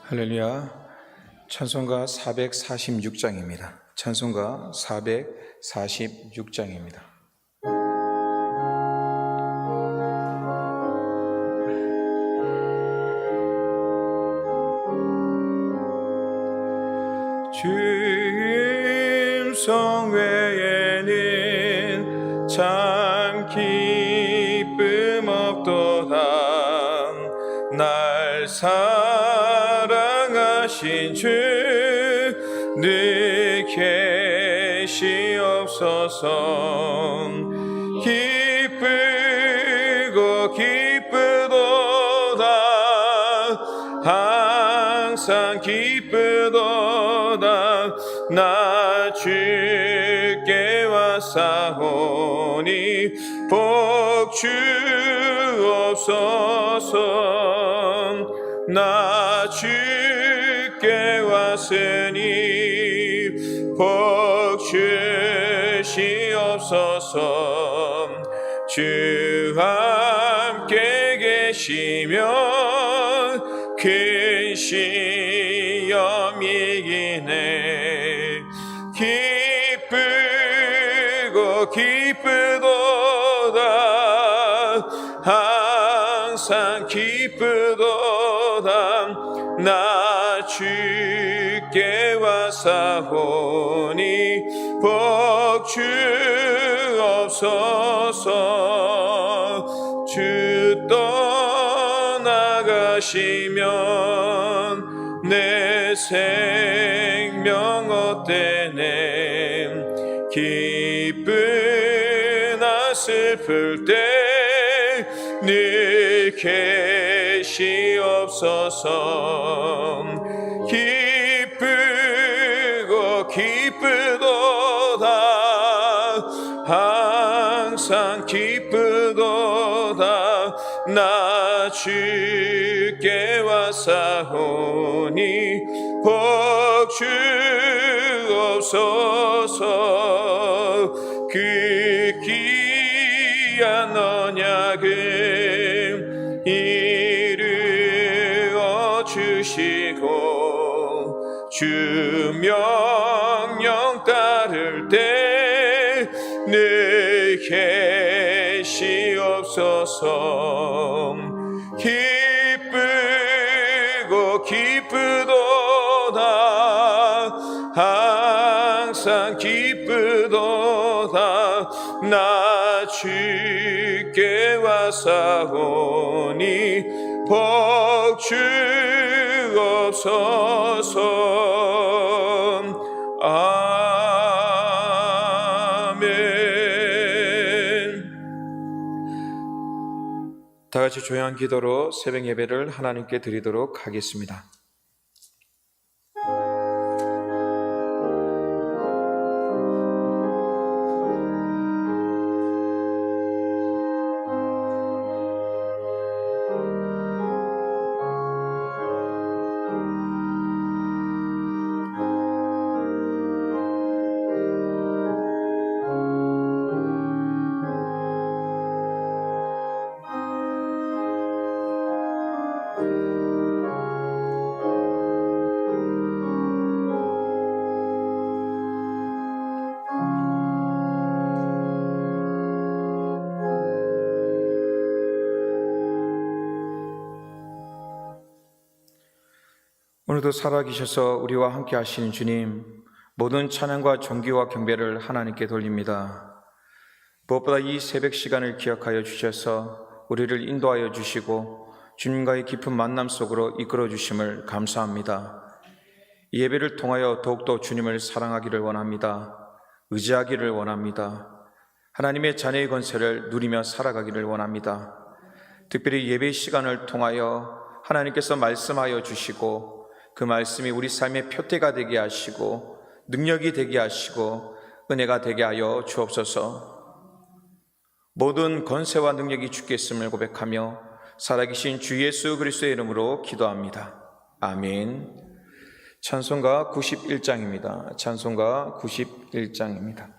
할렐루야. 찬송가 446장입니다. 찬송가 446장입니다. 주님 성 외에는 참 기쁨 없도다. 날 사랑하신 주 늘 계시옵소서. 기쁘고 기쁘도다. 항상 기쁘도다. 나 주께 왔사오니 복 주옵소서. 나 주께 왔으니 복 주시옵소서. 주 함께 계시면 큰 시험이 이기네. 기쁘고 기쁘도다. 항상 기쁘도다. 나 주께 왔사오니 복 주옵소서. 주 떠나가시면 내 생명 헛되네. 기쁘나 슬플 때 늘 계시옵소서. 기쁘고 기쁘도다. 항상 기쁘도다. 나 주께 왔사오니 복 주옵소서. 그 귀한 언약을 이루어 주시고 주 명령 따를 때 늘 계시옵소서. 기쁘고 기쁘도다. 항상 기쁘도다. 나 주께 왔사오니 복 주옵소서. 다 같이 조용한 기도로 새벽 예배를 하나님께 드리도록 하겠습니다. 오늘도 살아계셔서 우리와 함께 하시는 주님, 모든 찬양과 존귀와 경배를 하나님께 돌립니다. 무엇보다 이 새벽 시간을 기억하여 주셔서 우리를 인도하여 주시고 주님과의 깊은 만남 속으로 이끌어 주심을 감사합니다. 이 예배를 통하여 더욱더 주님을 사랑하기를 원합니다. 의지하기를 원합니다. 하나님의 자녀의 권세를 누리며 살아가기를 원합니다. 특별히 예배 시간을 통하여 하나님께서 말씀하여 주시고 그 말씀이 우리 삶의 표대가 되게 하시고 능력이 되게 하시고 은혜가 되게 하여 주옵소서. 모든 권세와 능력이 주께 있음을 고백하며 살아계신 주 예수 그리스도의 이름으로 기도합니다. 아멘. 찬송가 91장입니다. 찬송가 91장입니다.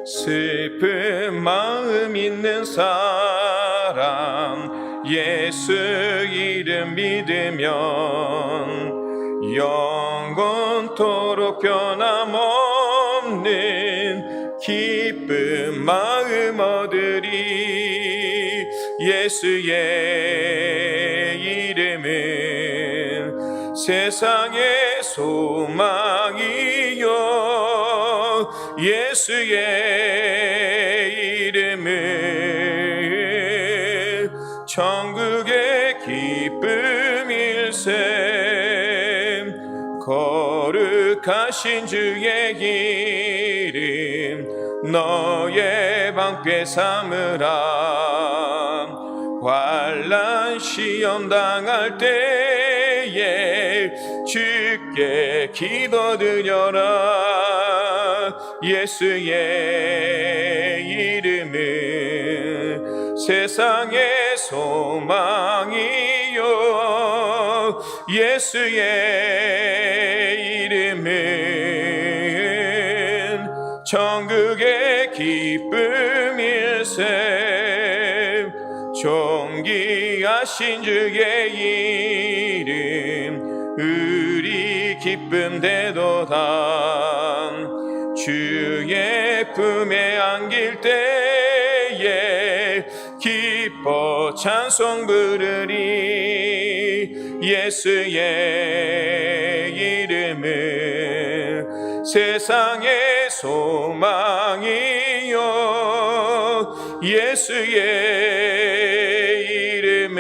슬픈 마음 있는 사람 예수 이름 믿으면 영원토록 변함없는 기쁜 마음 얻으리. 예수의 이름은 세상의 소망이요 예수의 이름은 천국의 기쁨일세. 거룩하신 주의 이름 너의 방패 삼으라. 환난 시험 당할 때에 주께 기도드려라. 예수의 이름은 세상의 소망이요 예수의 이름은 천국의 기쁨일세. 존귀하신 주의 이름 우리 기쁨 되도다. 주의 품에 안길 때에 기뻐 찬송 부르리. 예수의 이름은 세상의 소망이요 예수의 이름은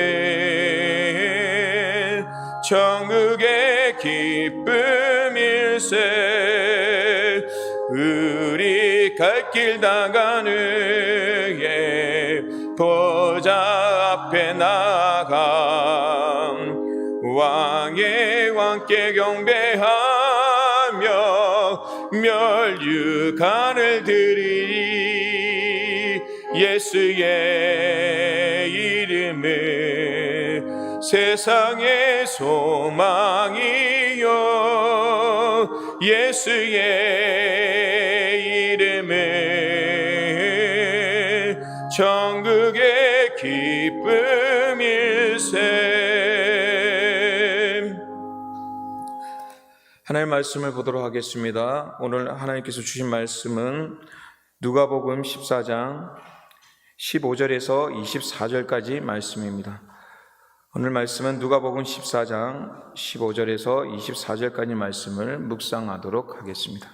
천국의 기쁨일세. 우리 갈 길 나가는 예 보좌 앞에 나가 왕의 왕께 경배하며 멸류관을 드리리. 예수의 이름은 세상의 소망이요 예수의 이름은 천국의 기쁨일세. 하나님의 말씀을 보도록 하겠습니다. 오늘 하나님께서 주신 말씀은 누가복음 14장 15절에서 24절까지 말씀입니다. 오늘 말씀은 누가복음 14장 15절에서 24절까지 말씀을 묵상하도록 하겠습니다.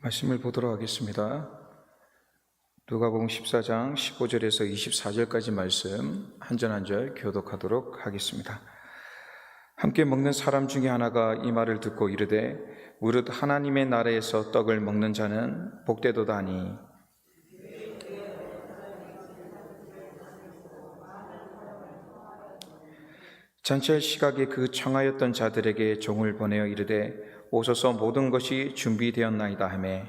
말씀을 보도록 하겠습니다. 누가복음 14장 15절에서 24절까지 말씀 한 절 한 절 교독하도록 하겠습니다. 함께 먹는 사람 중에 하나가 이 말을 듣고 이르되 무릇 하나님의 나라에서 떡을 먹는 자는 복되도다니. 잔치할 시각에 그 청하였던 자들에게 종을 보내어 이르되 오소서 모든 것이 준비되었나이다 하매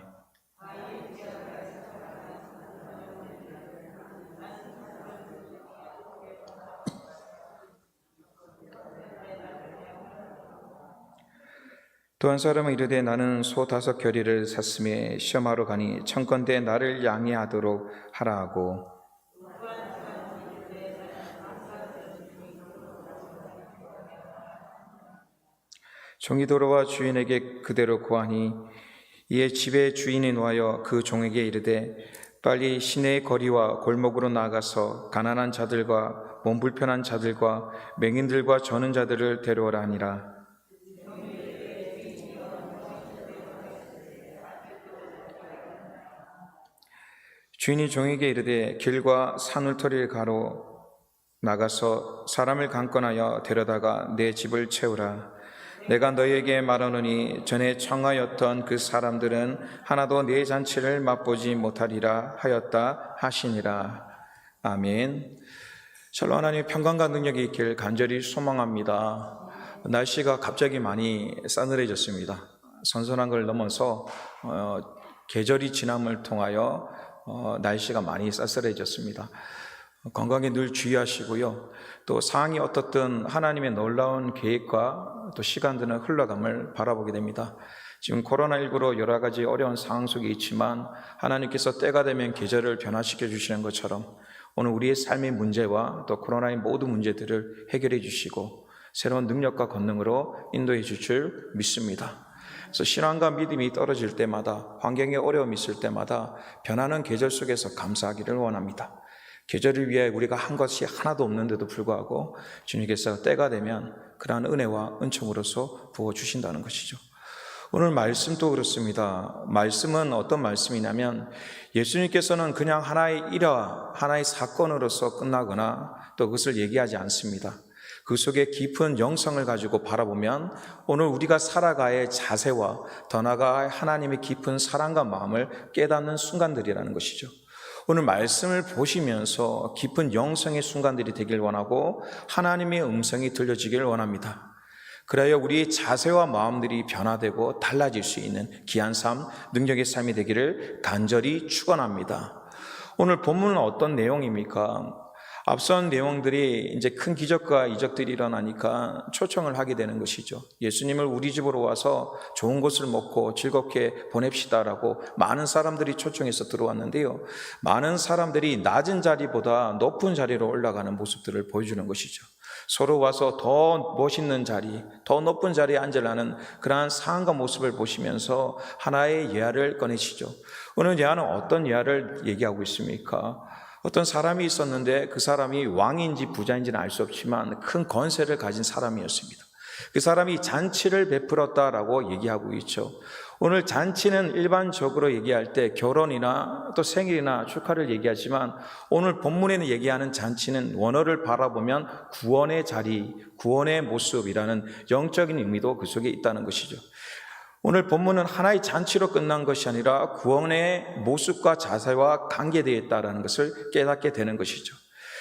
또 한 사람은 이르되 나는 소 5 겨리를 샀음에 시험하러 가니 청컨대 나를 양해하도록 하라 하고 종이 돌아와 주인에게 그대로 고하니 이에 집의 주인이 노하여 그 종에게 이르되 빨리 시내의 거리와 골목으로 나가서 가난한 자들과 몸 불편한 자들과 맹인들과 저는 자들을 데려오라 하니라. 주인이 종에게 이르되 길과 산울터리를 가로 나가서 사람을 강권하여 데려다가 내 집을 채우라. 내가 너희에게 말하노니 전에 청하였던 그 사람들은 하나도 내 잔치를 맛보지 못하리라 하였다 하시니라. 아멘. 샬롬. 하나님의 평강과 능력이 있길 간절히 소망합니다. 날씨가 갑자기 많이 싸늘해졌습니다. 선선한 걸 넘어서 계절이 지남을 통하여 날씨가 많이 쌀쌀해졌습니다. 건강에 늘 주의하시고요. 또 상황이 어떻든 하나님의 놀라운 계획과 또 시간들은 흘러감을 바라보게 됩니다. 지금 코로나19로 여러 가지 어려운 상황 속에 있지만 하나님께서 때가 되면 계절을 변화시켜 주시는 것처럼 오늘 우리의 삶의 문제와 또 코로나의 모든 문제들을 해결해 주시고 새로운 능력과 권능으로 인도해 주실 줄 믿습니다. 그래서 신앙과 믿음이 떨어질 때마다, 환경에 어려움이 있을 때마다 변하는 계절 속에서 감사하기를 원합니다. 계절을 위해 우리가 한 것이 하나도 없는데도 불구하고 주님께서 때가 되면 그러한 은혜와 은총으로서 부어주신다는 것이죠. 오늘 말씀도 그렇습니다. 말씀은 어떤 말씀이냐면 예수님께서는 그냥 하나의 일화, 하나의 사건으로서 끝나거나 또 그것을 얘기하지 않습니다. 그 속에 깊은 영성을 가지고 바라보면 오늘 우리가 살아가야 자세와 더 나아가 하나님의 깊은 사랑과 마음을 깨닫는 순간들이라는 것이죠. 오늘 말씀을 보시면서 깊은 영성의 순간들이 되길 원하고 하나님의 음성이 들려지길 원합니다. 그래야 우리의 자세와 마음들이 변화되고 달라질 수 있는 귀한 삶, 능력의 삶이 되기를 간절히 축원합니다. 오늘 본문은 어떤 내용입니까? 앞선 내용들이 이제 큰 기적과 이적들이 일어나니까 초청을 하게 되는 것이죠. 예수님을 우리 집으로 와서 좋은 것을 먹고 즐겁게 보냅시다라고 많은 사람들이 초청해서 들어왔는데요. 많은 사람들이 낮은 자리보다 높은 자리로 올라가는 모습들을 보여주는 것이죠. 서로 와서 더 멋있는 자리, 더 높은 자리에 앉으라는 그러한 상황과 모습을 보시면서 하나의 예화를 꺼내시죠. 오늘 예화는 어떤 예화를 얘기하고 있습니까? 어떤 사람이 있었는데 그 사람이 왕인지 부자인지는 알 수 없지만 큰 권세를 가진 사람이었습니다. 그 사람이 잔치를 베풀었다라고 얘기하고 있죠. 오늘 잔치는 일반적으로 얘기할 때 결혼이나 또 생일이나 축하를 얘기하지만 오늘 본문에는 얘기하는 잔치는 원어를 바라보면 구원의 자리, 구원의 모습이라는 영적인 의미도 그 속에 있다는 것이죠. 오늘 본문은 하나의 잔치로 끝난 것이 아니라 구원의 모습과 자세와 관계되어 있다는 것을 깨닫게 되는 것이죠.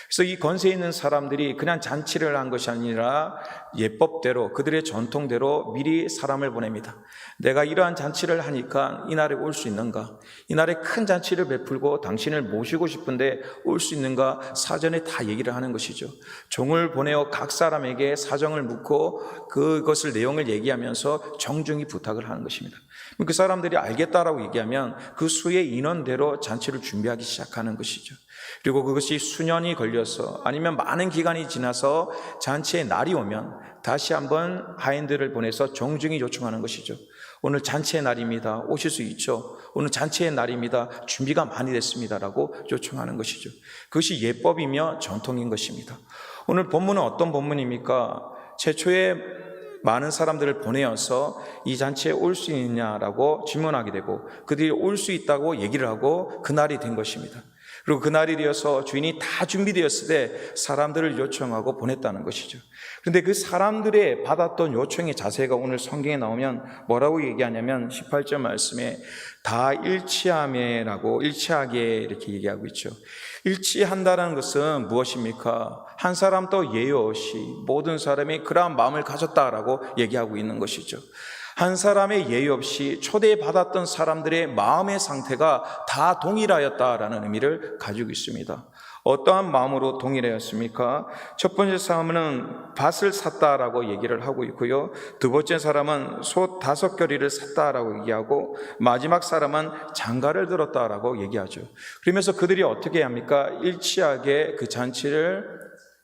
그래서 이 권세 있는 사람들이 그냥 잔치를 한 것이 아니라 예법대로 그들의 전통대로 미리 사람을 보냅니다. 내가 이러한 잔치를 하니까 이날에 올 수 있는가? 이날에 큰 잔치를 베풀고 당신을 모시고 싶은데 올 수 있는가? 사전에 다 얘기를 하는 것이죠. 종을 보내어 각 사람에게 사정을 묻고 그것을 내용을 얘기하면서 정중히 부탁을 하는 것입니다. 그 사람들이 알겠다라고 얘기하면 그 수의 인원대로 잔치를 준비하기 시작하는 것이죠. 그리고 그것이 수년이 걸려서 아니면 많은 기간이 지나서 잔치의 날이 오면 다시 한번 하인들을 보내서 정중히 요청하는 것이죠. 오늘 잔치의 날입니다. 오실 수 있죠. 오늘 잔치의 날입니다. 준비가 많이 됐습니다라고 요청하는 것이죠. 그것이 예법이며 전통인 것입니다. 오늘 본문은 어떤 본문입니까? 최초의 많은 사람들을 보내어서 이 잔치에 올 수 있냐라고 질문하게 되고 그들이 올 수 있다고 얘기를 하고 그날이 된 것입니다. 그리고 그날이 되어서 주인이 다 준비되었을 때 사람들을 요청하고 보냈다는 것이죠. 그런데 그 사람들의 받았던 요청의 자세가 오늘 성경에 나오면 뭐라고 얘기하냐면 18절 말씀에 다 일치하게 이렇게 얘기하고 있죠. 일치한다는 것은 무엇입니까? 한 사람도 예외 없이 모든 사람이 그러한 마음을 가졌다라고 얘기하고 있는 것이죠. 한 사람의 예의 없이 초대받았던 사람들의 마음의 상태가 다 동일하였다라는 의미를 가지고 있습니다. 어떠한 마음으로 동일하였습니까? 첫 번째 사람은 밭을 샀다라고 얘기를 하고 있고요. 두 번째 사람은 소 5겨리를 샀다라고 얘기하고 마지막 사람은 장가를 들었다라고 얘기하죠. 그러면서 그들이 어떻게 합니까? 일치하게 그 잔치를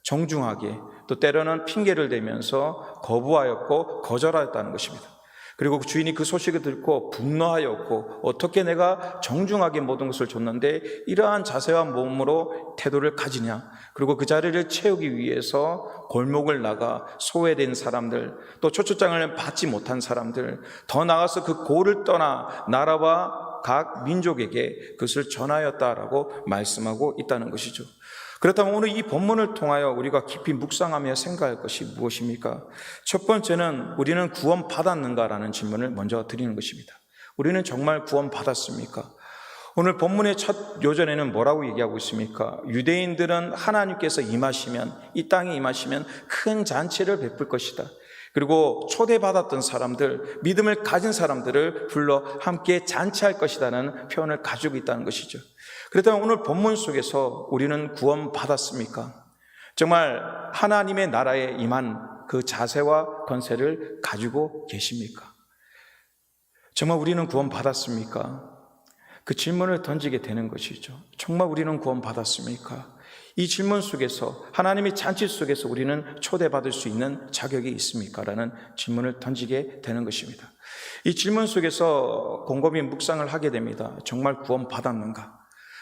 정중하게 또 때로는 핑계를 대면서 거부하였고 거절하였다는 것입니다. 그리고 주인이 그 소식을 듣고 분노하였고 어떻게 내가 정중하게 모든 것을 줬는데 이러한 자세와 몸으로 태도를 가지냐. 그리고 그 자리를 채우기 위해서 골목을 나가 소외된 사람들 또 초청장을 받지 못한 사람들 더 나아가서 그 고를 떠나 나라와 각 민족에게 그것을 전하였다라고 말씀하고 있다는 것이죠. 그렇다면 오늘 이 본문을 통하여 우리가 깊이 묵상하며 생각할 것이 무엇입니까? 첫 번째는 우리는 구원 받았는가라는 질문을 먼저 드리는 것입니다. 우리는 정말 구원 받았습니까? 오늘 본문의 첫 요전에는 뭐라고 얘기하고 있습니까? 유대인들은 하나님께서 임하시면 이 땅에 임하시면 큰 잔치를 베풀 것이다. 그리고 초대받았던 사람들, 믿음을 가진 사람들을 불러 함께 잔치할 것이라는 표현을 가지고 있다는 것이죠. 그렇다면 오늘 본문 속에서 우리는 구원받았습니까? 정말 하나님의 나라에 임한 그 자세와 권세를 가지고 계십니까? 정말 우리는 구원받았습니까? 그 질문을 던지게 되는 것이죠. 정말 우리는 구원받았습니까? 이 질문 속에서 하나님의 잔치 속에서 우리는 초대받을 수 있는 자격이 있습니까? 라는 질문을 던지게 되는 것입니다. 이 질문 속에서 곰곰이 묵상을 하게 됩니다. 정말 구원받았는가?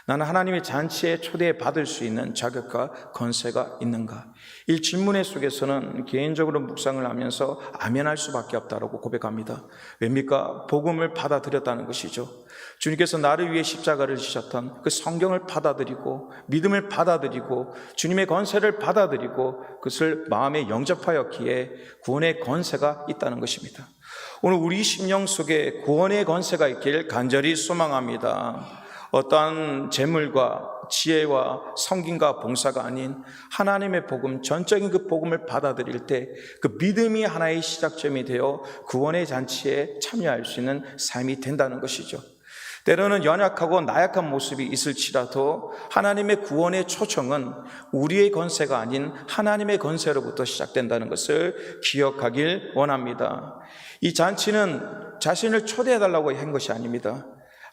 나는 하나님의 잔치에 초대받을 수 있는 자격과 권세가 있는가? 이 질문의 속에서는 개인적으로 묵상을 하면서 아멘할 수밖에 없다고 고백합니다. 왜입니까? 복음을 받아들였다는 것이죠. 주님께서 나를 위해 십자가를 지셨던 그 성경을 받아들이고 믿음을 받아들이고 주님의 권세를 받아들이고 그것을 마음에 영접하였기에 구원의 권세가 있다는 것입니다. 오늘 우리 심령 속에 구원의 권세가 있기를 간절히 소망합니다. 어떠한 재물과 지혜와 섬김과 봉사가 아닌 하나님의 복음, 전적인 그 복음을 받아들일 때 그 믿음이 하나의 시작점이 되어 구원의 잔치에 참여할 수 있는 삶이 된다는 것이죠. 때로는 연약하고 나약한 모습이 있을지라도 하나님의 구원의 초청은 우리의 권세가 아닌 하나님의 권세로부터 시작된다는 것을 기억하길 원합니다. 이 잔치는 자신을 초대해달라고 한 것이 아닙니다.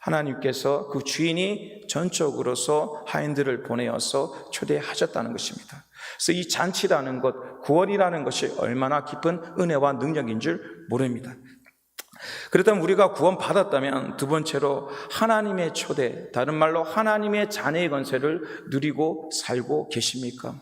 하나님께서 그 주인이 전적으로서 하인들을 보내어서 초대하셨다는 것입니다. 그래서 이 잔치라는 것, 구원이라는 것이 얼마나 깊은 은혜와 능력인 줄 모릅니다. 그렇다면 우리가 구원받았다면 두 번째로 하나님의 초대, 다른 말로 하나님의 자녀의 권세를 누리고 살고 계십니까?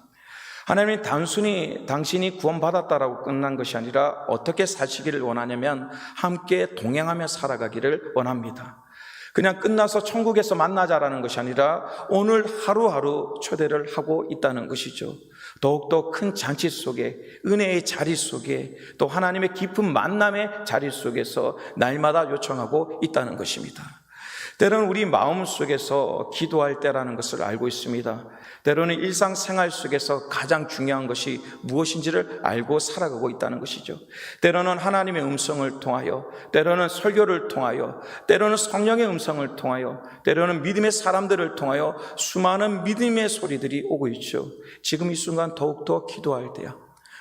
하나님이 단순히 당신이 구원받았다라고 끝난 것이 아니라 어떻게 사시기를 원하냐면 함께 동행하며 살아가기를 원합니다. 그냥 끝나서 천국에서 만나자라는 것이 아니라 오늘 하루하루 초대를 하고 있다는 것이죠. 더욱더 큰 잔치 속에, 은혜의 자리 속에, 또 하나님의 깊은 만남의 자리 속에서 날마다 요청하고 있다는 것입니다. 때로는 우리 마음 속에서 기도할 때라는 것을 알고 있습니다. 때로는 일상생활 속에서 가장 중요한 것이 무엇인지를 알고 살아가고 있다는 것이죠. 때로는 하나님의 음성을 통하여, 때로는 설교를 통하여, 때로는 성령의 음성을 통하여, 때로는 믿음의 사람들을 통하여 수많은 믿음의 소리들이 오고 있죠. 지금 이 순간 더욱더 기도할 때야,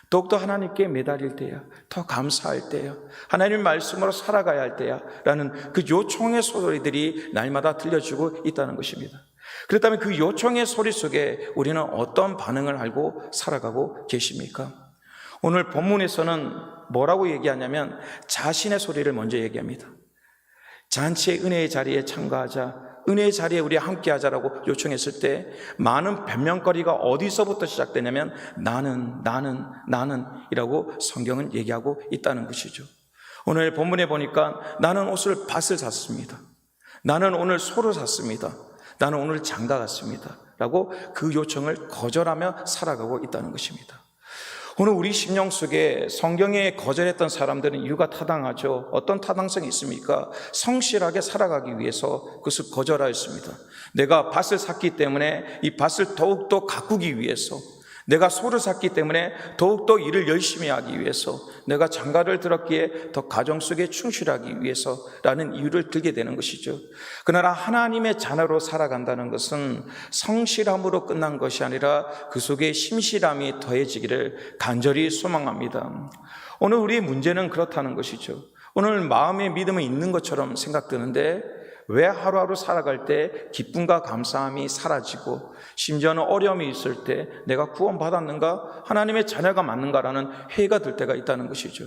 더욱더 하나님께 매달릴 때야, 더 감사할 때야, 하나님의 말씀으로 살아가야 할 때야 라는 그 요청의 소리들이 날마다 들려주고 있다는 것입니다. 그렇다면 그 요청의 소리 속에 우리는 어떤 반응을 하고 살아가고 계십니까? 오늘 본문에서는 뭐라고 얘기하냐면 자신의 소리를 먼저 얘기합니다. 잔치의 은혜의 자리에 참가하자, 은혜의 자리에 우리 함께 하자라고 요청했을 때 많은 변명거리가 어디서부터 시작되냐면 나는 이라고 성경은 얘기하고 있다는 것이죠. 오늘 본문에 보니까 나는 밭을 샀습니다. 나는 오늘 소를 샀습니다. 나는 오늘 장가 갔습니다. 라고 그 요청을 거절하며 살아가고 있다는 것입니다. 오늘 우리 심령 속에 성경에 거절했던 사람들은 이유가 타당하죠. 어떤 타당성이 있습니까? 성실하게 살아가기 위해서 그것을 거절하였습니다. 내가 밭을 샀기 때문에 이 밭을 더욱더 가꾸기 위해서, 내가 소를 샀기 때문에 더욱더 일을 열심히 하기 위해서, 내가 장가를 들었기에 더 가정 속에 충실하기 위해서라는 이유를 들게 되는 것이죠. 그러나 하나님의 자녀로 살아간다는 것은 성실함으로 끝난 것이 아니라 그 속에 심실함이 더해지기를 간절히 소망합니다. 오늘 우리의 문제는 그렇다는 것이죠. 오늘 마음의 믿음은 있는 것처럼 생각되는데 왜 하루하루 살아갈 때 기쁨과 감사함이 사라지고 심지어는 어려움이 있을 때 내가 구원받았는가? 하나님의 자녀가 맞는가라는 회의가 들 때가 있다는 것이죠.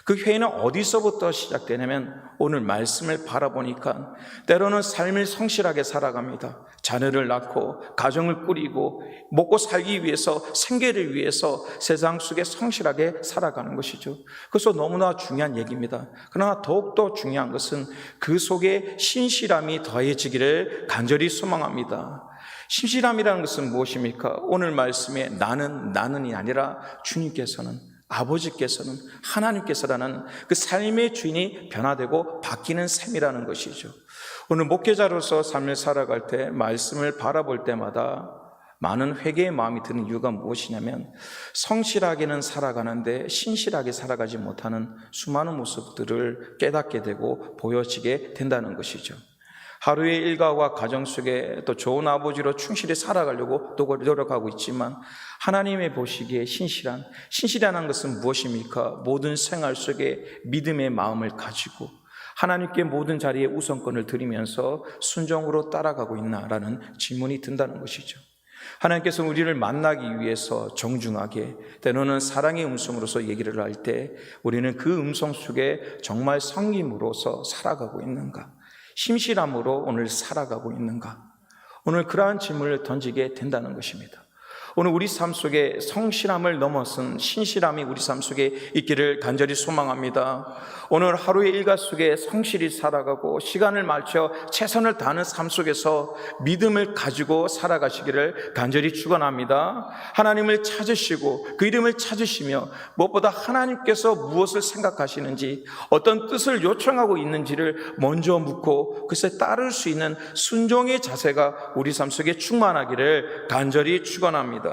그 회의는 어디서부터 시작되냐면 오늘 말씀을 바라보니까 때로는 삶을 성실하게 살아갑니다. 자녀를 낳고 가정을 꾸리고 먹고 살기 위해서, 생계를 위해서 세상 속에 성실하게 살아가는 것이죠. 그래서 너무나 중요한 얘기입니다. 그러나 더욱더 중요한 것은 그 속에 신실함이 더해지기를 간절히 소망합니다. 신실함이라는 것은 무엇입니까? 오늘 말씀에 나는이 아니라 주님께서는, 아버지께서는, 하나님께서라는 그 삶의 주인이 변화되고 바뀌는 셈이라는 것이죠. 오늘 목회자로서 삶을 살아갈 때 말씀을 바라볼 때마다 많은 회개의 마음이 드는 이유가 무엇이냐면 성실하게는 살아가는데 신실하게 살아가지 못하는 수많은 모습들을 깨닫게 되고 보여지게 된다는 것이죠. 하루의 일과와 가정 속에 또 좋은 아버지로 충실히 살아가려고 노력하고 있지만 하나님의 보시기에 신실하는 것은 무엇입니까? 모든 생활 속에 믿음의 마음을 가지고 하나님께 모든 자리에 우선권을 드리면서 순종으로 따라가고 있나라는 질문이 든다는 것이죠. 하나님께서 우리를 만나기 위해서 정중하게, 때로는 사랑의 음성으로서 얘기를 할 때 우리는 그 음성 속에 정말 성김으로서 살아가고 있는가? 심실함으로 오늘 살아가고 있는가? 오늘 그러한 질문을 던지게 된다는 것입니다. 오늘 우리 삶 속에 성실함을 넘어선 신실함이 우리 삶 속에 있기를 간절히 소망합니다. 오늘 하루의 일과 속에 성실히 살아가고 시간을 맞춰 최선을 다하는 삶 속에서 믿음을 가지고 살아가시기를 간절히 축원합니다. 하나님을 찾으시고 그 이름을 찾으시며 무엇보다 하나님께서 무엇을 생각하시는지, 어떤 뜻을 요청하고 있는지를 먼저 묻고 그것에 따를 수 있는 순종의 자세가 우리 삶 속에 충만하기를 간절히 축원합니다.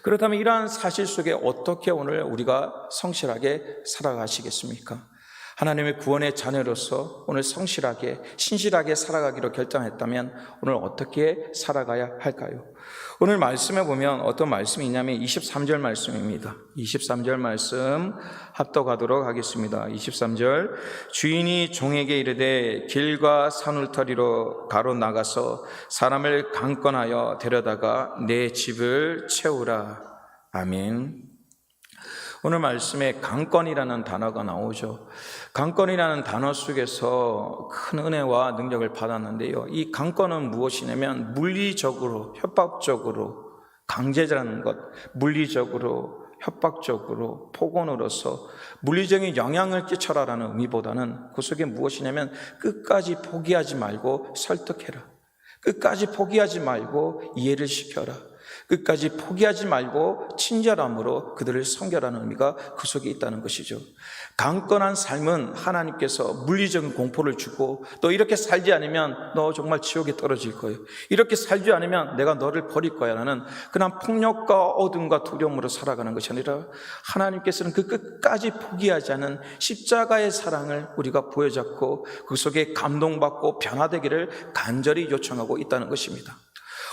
그렇다면 이러한 사실 속에 어떻게 오늘 우리가 성실하게 살아가시겠습니까? 하나님의 구원의 자녀로서 오늘 성실하게, 신실하게 살아가기로 결정했다면 오늘 어떻게 살아가야 할까요? 오늘 말씀에 보면 어떤 말씀이 있냐면 23절 말씀입니다. 23절 말씀 합독하도록 하겠습니다. 23절, 주인이 종에게 이르되 길과 산울터리로 가로 나가서 사람을 강권하여 데려다가 내 집을 채우라. 아멘. 오늘 말씀에 강권이라는 단어가 나오죠. 강권이라는 단어 속에서 큰 은혜와 능력을 받았는데요, 이 강권은 무엇이냐면 물리적으로, 협박적으로, 강제라는 것, 물리적으로, 협박적으로, 폭언으로서 물리적인 영향을 끼쳐라라는 의미보다는 그 속에 무엇이냐면 끝까지 포기하지 말고 설득해라, 끝까지 포기하지 말고 이해를 시켜라, 끝까지 포기하지 말고 친절함으로 그들을 섬겨라는 의미가 그 속에 있다는 것이죠. 강건한 삶은 하나님께서 물리적인 공포를 주고 또 이렇게 살지 않으면 너 정말 지옥에 떨어질 거예요, 이렇게 살지 않으면 내가 너를 버릴 거야 라는 그런 폭력과 어둠과 두려움으로 살아가는 것이 아니라 하나님께서는 그 끝까지 포기하지 않은 십자가의 사랑을 우리가 보여잡고 그 속에 감동받고 변화되기를 간절히 요청하고 있다는 것입니다.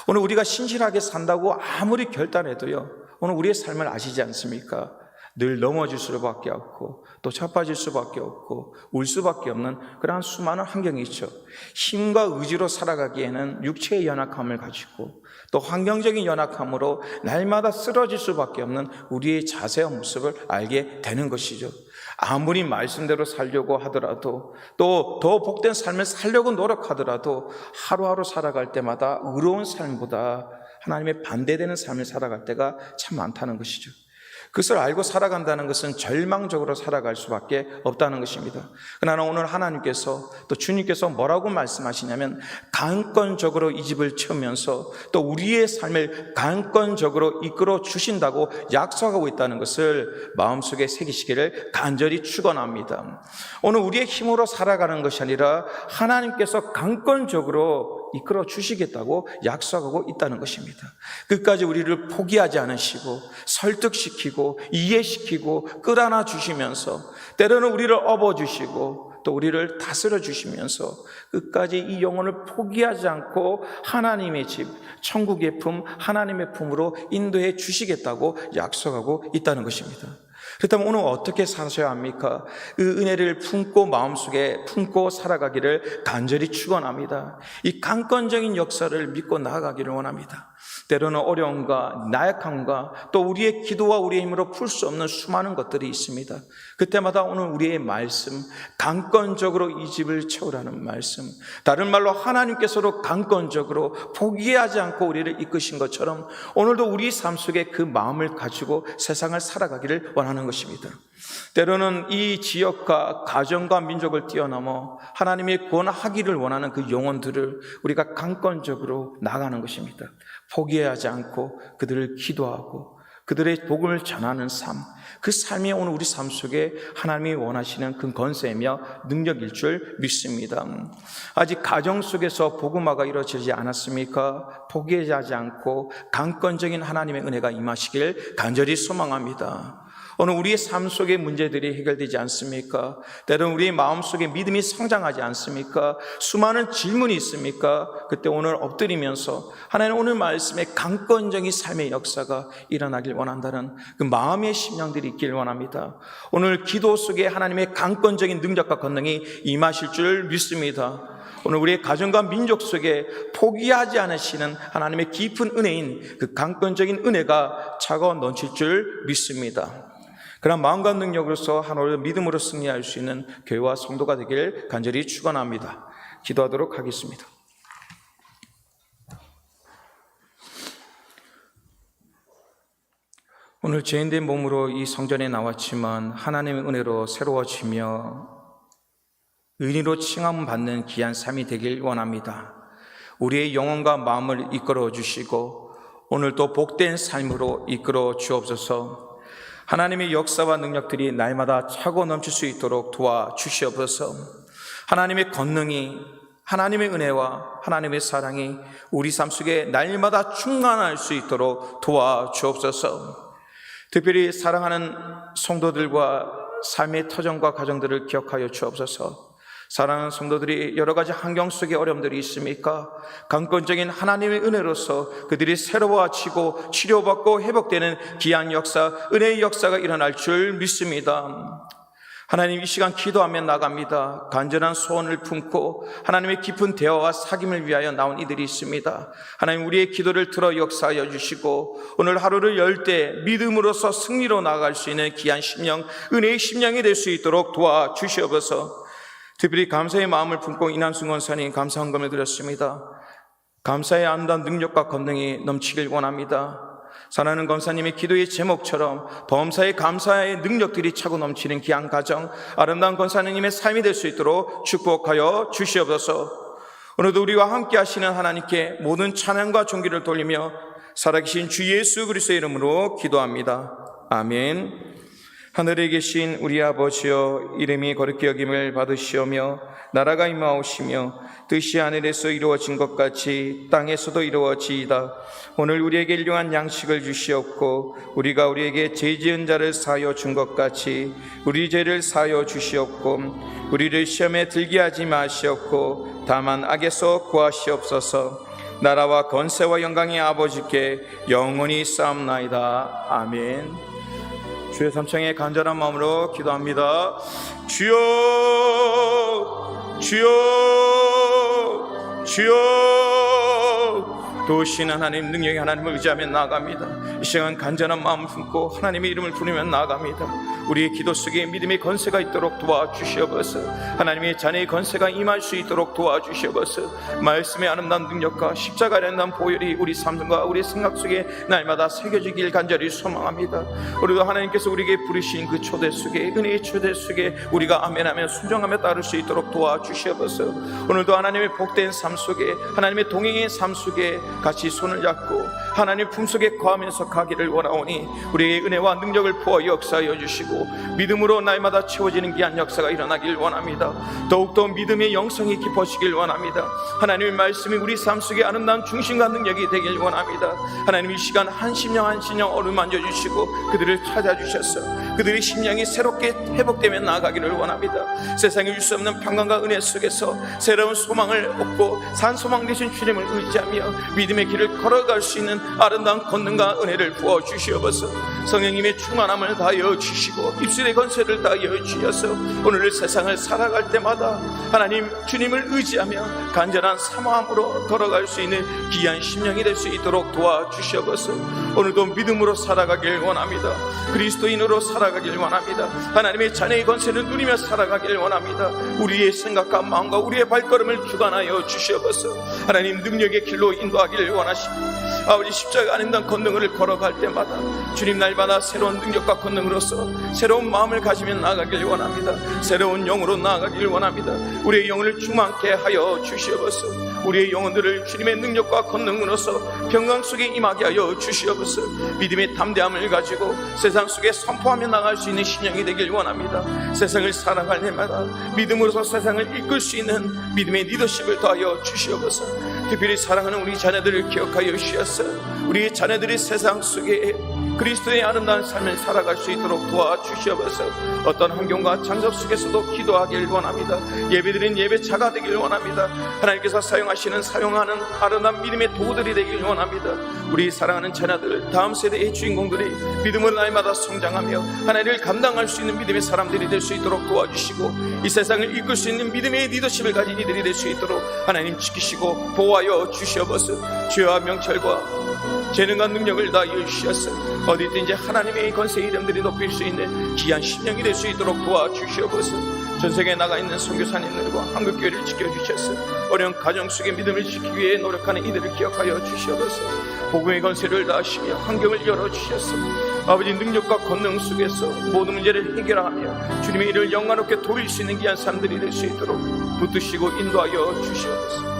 오늘 우리가 신실하게 산다고 아무리 결단해도요, 오늘 우리의 삶을 아시지 않습니까? 늘 넘어질 수밖에 없고 또 자빠질 수밖에 없고 울 수밖에 없는 그러한 수많은 환경이 있죠. 힘과 의지로 살아가기에는 육체의 연약함을 가지고 또 환경적인 연약함으로 날마다 쓰러질 수밖에 없는 우리의 자세와 모습을 알게 되는 것이죠. 아무리 말씀대로 살려고 하더라도, 또 더 복된 삶을 살려고 노력하더라도 하루하루 살아갈 때마다 의로운 삶보다 하나님의 반대되는 삶을 살아갈 때가 참 많다는 것이죠. 그것을 알고 살아간다는 것은 절망적으로 살아갈 수밖에 없다는 것입니다. 그러나 오늘 하나님께서, 또 주님께서 뭐라고 말씀하시냐면, 강권적으로 이 집을 채우면서 또 우리의 삶을 강권적으로 이끌어 주신다고 약속하고 있다는 것을 마음속에 새기시기를 간절히 축원합니다. 오늘 우리의 힘으로 살아가는 것이 아니라 하나님께서 강권적으로 이끌어 주시겠다고 약속하고 있다는 것입니다. 끝까지 우리를 포기하지 않으시고 설득시키고 이해시키고 끌어안아 주시면서, 때로는 우리를 업어주시고 또 우리를 다스려 주시면서 끝까지 이 영혼을 포기하지 않고 하나님의 집, 천국의 품, 하나님의 품으로 인도해 주시겠다고 약속하고 있다는 것입니다. 그렇다면 오늘 어떻게 사셔야 합니까? 그 은혜를 품고 마음속에 품고 살아가기를 간절히 축원합니다. 이 강권적인 역사를 믿고 나아가기를 원합니다. 때로는 어려움과 나약함과 또 우리의 기도와 우리의 힘으로 풀 수 없는 수많은 것들이 있습니다. 그때마다 오늘 우리의 말씀, 강권적으로 이 집을 채우라는 말씀, 다른 말로 하나님께서도 강권적으로 포기하지 않고 우리를 이끄신 것처럼 오늘도 우리 삶 속에 그 마음을 가지고 세상을 살아가기를 원하는 것입니다. 때로는 이 지역과 가정과 민족을 뛰어넘어 하나님의 구원하기를 원하는 그 영혼들을 우리가 강권적으로 나가는 것입니다. 포기하지 않고 그들을 기도하고 그들의 복음을 전하는 삶, 그 삶이 오늘 우리 삶 속에 하나님이 원하시는 그 권세이며 능력일 줄 믿습니다. 아직 가정 속에서 복음화가 이루어지지 않았습니까? 포기하지 않고 강권적인 하나님의 은혜가 임하시길 간절히 소망합니다. 오늘 우리의 삶 속의 문제들이 해결되지 않습니까? 때로는 우리의 마음 속에 믿음이 성장하지 않습니까? 수많은 질문이 있습니까? 그때 오늘 엎드리면서 하나님 오늘 말씀에 강권적인 삶의 역사가 일어나길 원한다는 그 마음의 심령들이 있길 원합니다. 오늘 기도 속에 하나님의 강권적인 능력과 권능이 임하실 줄 믿습니다. 오늘 우리의 가정과 민족 속에 포기하지 않으시는 하나님의 깊은 은혜인 그 강권적인 은혜가 차고 넘칠 줄 믿습니다. 그런 마음과 능력으로서 하나님의 믿음으로 승리할 수 있는 교회와 성도가 되길 간절히 축원합니다. 기도하도록 하겠습니다. 오늘 죄인된 몸으로 이 성전에 나왔지만 하나님의 은혜로 새로워지며 의인으로 칭함받는 귀한 삶이 되길 원합니다. 우리의 영혼과 마음을 이끌어 주시고 오늘도 복된 삶으로 이끌어 주옵소서. 하나님의 역사와 능력들이 날마다 차고 넘칠 수 있도록 도와주시옵소서. 하나님의 권능이, 하나님의 은혜와 하나님의 사랑이 우리 삶 속에 날마다 충만할 수 있도록 도와주옵소서. 특별히 사랑하는 성도들과 삶의 터전과 가정들을 기억하여 주옵소서. 사랑하는 성도들이 여러 가지 환경 속에 어려움들이 있습니까? 강권적인 하나님의 은혜로서 그들이 새로워지고 치료받고 회복되는 귀한 역사, 은혜의 역사가 일어날 줄 믿습니다. 하나님, 이 시간 기도하며 나갑니다. 간절한 소원을 품고 하나님의 깊은 대화와 사귐을 위하여 나온 이들이 있습니다. 하나님, 우리의 기도를 들어 역사하여 주시고 오늘 하루를 열 때 믿음으로서 승리로 나아갈 수 있는 귀한 심령, 은혜의 심령이 될 수 있도록 도와주시옵소서. 특별히 감사의 마음을 품고 이난순 권사님 감사 헌금을 드렸습니다. 감사의 안단 능력과 권능이 넘치길 원합니다. 사랑하는 권사님의 기도의 제목처럼 범사의 감사의 능력들이 차고 넘치는 귀한 가정, 아름다운 권사님의 삶이 될 수 있도록 축복하여 주시옵소서. 오늘도 우리와 함께 하시는 하나님께 모든 찬양과 존귀를 돌리며 살아계신 주 예수 그리스도의 이름으로 기도합니다. 아멘. 하늘에 계신 우리 아버지여, 이름이 거룩히 여김을 받으시오며 나라가 임하오시며 뜻이 하늘에서 이루어진 것 같이 땅에서도 이루어지이다. 오늘 우리에게 일용한 양식을 주시옵고 우리가 우리에게 죄 지은 자를 사하여 준 것 같이 우리 죄를 사하여 주시옵고 우리를 시험에 들게 하지 마시옵고 다만 악에서 구하시옵소서. 나라와 권세와 영광의 아버지께 영원히 싸움나이다. 아멘. 주의 삼창에 간절한 마음으로 기도합니다. 주여, 주여, 주여. 도우신 하나님 능력의 하나님을 의지하며 나아갑니다. 이 시간 간절한 마음 품고 하나님의 이름을 부르며 나아갑니다. 우리의 기도 속에 믿음의 건세가 있도록 도와주시옵소서. 하나님의 자녀의 건세가 임할 수 있도록 도와주시옵소서. 말씀의 아름다운 능력과 십자가의 아름다운 보혈이 우리 삶과 우리 생각 속에 날마다 새겨지길 간절히 소망합니다. 오늘도 하나님께서 우리에게 부르신 그 초대 속에, 은혜의 초대 속에 우리가 아멘하며 순종하며 따를 수 있도록 도와주시옵소서. 오늘도 하나님의 복된 삶 속에, 하나님의 동행의 삶 속에 같이 손을 잡고 하나님 품속에 거하면서 가기를 원하오니 우리의 은혜와 능력을 부어 역사하여 주시고 믿음으로 날마다 채워지는 귀한 역사가 일어나길 원합니다. 더욱더 믿음의 영성이 깊어지길 원합니다. 하나님의 말씀이 우리 삶 속에 아름다운 중심과 능력이 되길 원합니다. 하나님 이 시간 한 심령 한 심령 어루만져 주시고 그들을 찾아주셔서 그들의 심령이 새롭게 회복되며 나아가기를 원합니다. 세상에 줄 수 없는 평강과 은혜 속에서 새로운 소망을 얻고 산소망 되신 주님을 의지하며 믿음의 길을 걸어갈 수 있는 아름다운 권능과 은혜를 부어 주시옵소서. 성령님의 충만함을 다하여 주시고 입술의 건세를 다하여 주셔서 오늘 세상을 살아갈 때마다 하나님 주님을 의지하며 간절한 사모함으로 걸어갈 수 있는 귀한 심령이 될 수 있도록 도와주시옵소서. 오늘도 믿음으로 살아가길 원합니다. 그리스도인으로 살아가길 원합니다. 하나님의 자녀의 건세를 누리며 살아가길 원합니다. 우리의 생각과 마음과 우리의 발걸음을 주관하여 주시옵소서. 하나님 능력의 길로 인도하기를 원하십니다. 아버지 십자가 아름다운 권능을 걸어갈 때마다 주님 날마다 새로운 능력과 권능으로서 새로운 마음을 가지며 나아가길 원합니다. 새로운 영으로 나아가길 원합니다. 우리의 영혼을 충만케 하여 주시옵소서. 우리의 영혼들을 주님의 능력과 권능으로서 평강 속에 임하게 하여 주시옵소서. 믿음의 담대함을 가지고 세상 속에 선포하며 나갈 수 있는 신령이 되길 원합니다. 세상을 살아갈 때마다 믿음으로서 세상을 이끌 수 있는 믿음의 리더십을 더하여 주시옵소서. 특별히 사랑하는 우리 자녀들을 기억하여 주셔서 우리 자녀들이 세상 속에 그리스도의 아름다운 삶을 살아갈 수 있도록 도와주시옵소서. 어떤 환경과 장소 속에서도 기도하길 원합니다. 예배드린 예배자가 되길 원합니다. 하나님께서 사용하는 아름다운 믿음의 도구들이 되길 원합니다. 우리 사랑하는 자녀들, 다음 세대의 주인공들이 믿음을 날마다 성장하며 하나님을 감당할 수 있는 믿음의 사람들이 될 수 있도록 도와주시고 이 세상을 이끌 수 있는 믿음의 리더십을 가진 이들이 될 수 있도록 하나님 지키시고 보호하여 주시옵소서. 죄와 명철과 재능과 능력을 다하여 주셔서 어디든지 하나님의 건세 이름들이 높일 수 있는 귀한 심령이 될 수 있도록 도와주시옵소서. 전세계에 나가 있는 선교사님들과 한국교회를 지켜주셔서 어려운 가정 속의 믿음을 지키기 위해 노력하는 이들을 기억하여 주시옵소서. 복음의 건세를 다하시며 환경을 열어주셔서 아버지 능력과 권능 속에서 모든 문제를 해결하며 주님의 일을 영광롭게 돌릴 수 있는 귀한 삶들이 될 수 있도록 붙드시고 인도하여 주시옵소서.